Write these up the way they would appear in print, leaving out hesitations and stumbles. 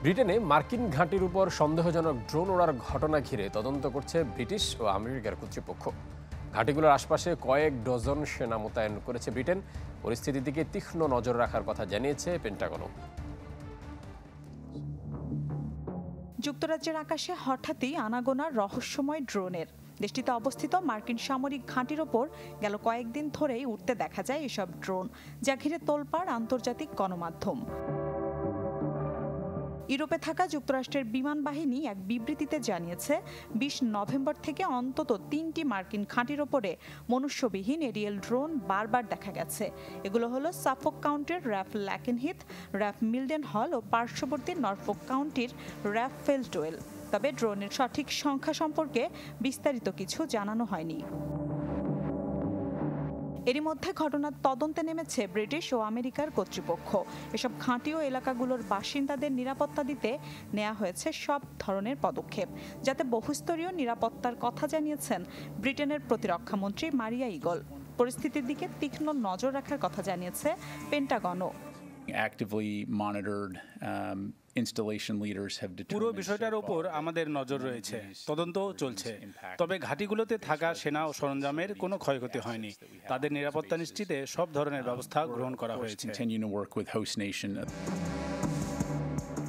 ব্রিটেনে মার্কিন ঘাঁটির উপর সন্দেহজনক ড্রোন ওড়ার ঘটনা ঘিরে তদন্ত করছে ব্রিটিশ ও আমেরিকার কর্তৃপক্ষ। ঘাঁটিগুলোর আশপাশে কয়েক ডজন সেনা মোতায়েন করেছে ব্রিটেন। পরিস্থিতির দিকে তীক্ষ্ণ নজর রাখার কথা জানিয়েছে পেন্টাগনও। যুক্তরাজ্যের আকাশে হঠাৎই আনাগোনা রহস্যময় ড্রোনের। দেশটিতে অবস্থিত মার্কিন সামরিক ঘাঁটির ওপর গেল কয়েকদিন ধরেই উঠতে দেখা যায় এসব ড্রোন, যা ঘিরে তোলপাড় আন্তর্জাতিক গণমাধ্যম। ইউরোপে থাকা যুক্তরাষ্ট্রের বিমান বাহিনী এক বিবৃতিতে জানিয়েছে ২০ নভেম্বর থেকে অন্তত ৩টি মার্কিন ঘাঁটির ওপরে মনুষ্যবিহীন এরিয়েল ড্রোন বারবার দেখা গেছে। এগুলো হলো সাফক কাউন্টির র্যাফ ল্যাকেনহিথ, র্যাফ মিলডেন হল ও পার্শ্ববর্তী নরফোক কাউন্টির র্যাফ ফেল্টওয়েল। তবে ড্রোনের সঠিক সংখ্যা সম্পর্কে বিস্তারিত কিছু জানানো হয়নি। এরই মধ্যে ঘটনার তদন্তে নেমেছে ব্রিটিশ ও আমেরিকার কর্তৃপক্ষ। এসব ঘাঁটি ও এলাকাগুলোর বাসিন্দাদের নিরাপত্তা দিতে নেওয়া হয়েছে সব ধরনের পদক্ষেপ, যাতে বহুস্তরীয় নিরাপত্তার কথা জানিয়েছেন ব্রিটেনের প্রতিরক্ষামন্ত্রী মারিয়া ইগল। পরিস্থিতির দিকে তীক্ষ্ণ নজর রাখার কথা জানিয়েছে পেন্টাগনও। পুরো বিষয়টার উপর আমাদের নজর রয়েছে, তদন্তও চলছে। তবে ঘাঁটিগুলোতে থাকা সেনা ও সরঞ্জামের কোনো ক্ষয়ক্ষতি হয়নি। তাদের নিরাপত্তা নিশ্চিতে সব ধরনের ব্যবস্থা গ্রহণ করা হয়েছে।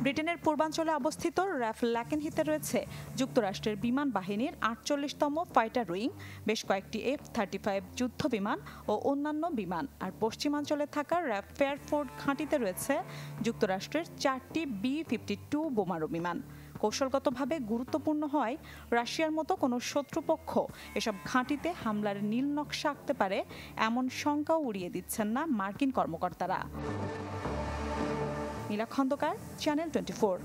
ব্রিটেনের পূর্বাঞ্চলে অবস্থিত র্যাফ ল্যাকেনহিথে রয়েছে যুক্তরাষ্ট্রের বিমান বাহিনীর ৪৮তম ফাইটার উইং, বেশ কয়েকটি F-35 যুদ্ধ বিমান ও অন্যান্য বিমান। আর পশ্চিমাঞ্চলে থাকা র্যাফ ফেয়ারফোর্ড ঘাঁটিতে রয়েছে যুক্তরাষ্ট্রের ৪টি B-52 বোমারু বিমান। কৌশলগতভাবে গুরুত্বপূর্ণ হওয়ায় রাশিয়ার মতো কোনো শত্রুপক্ষ এসব ঘাঁটিতে হামলার নীল নকশা আঁকতে পারে এমন শঙ্কাও উড়িয়ে দিচ্ছেন না মার্কিন কর্মকর্তারা। নীলা খন্দকার, চ্যানেল 24।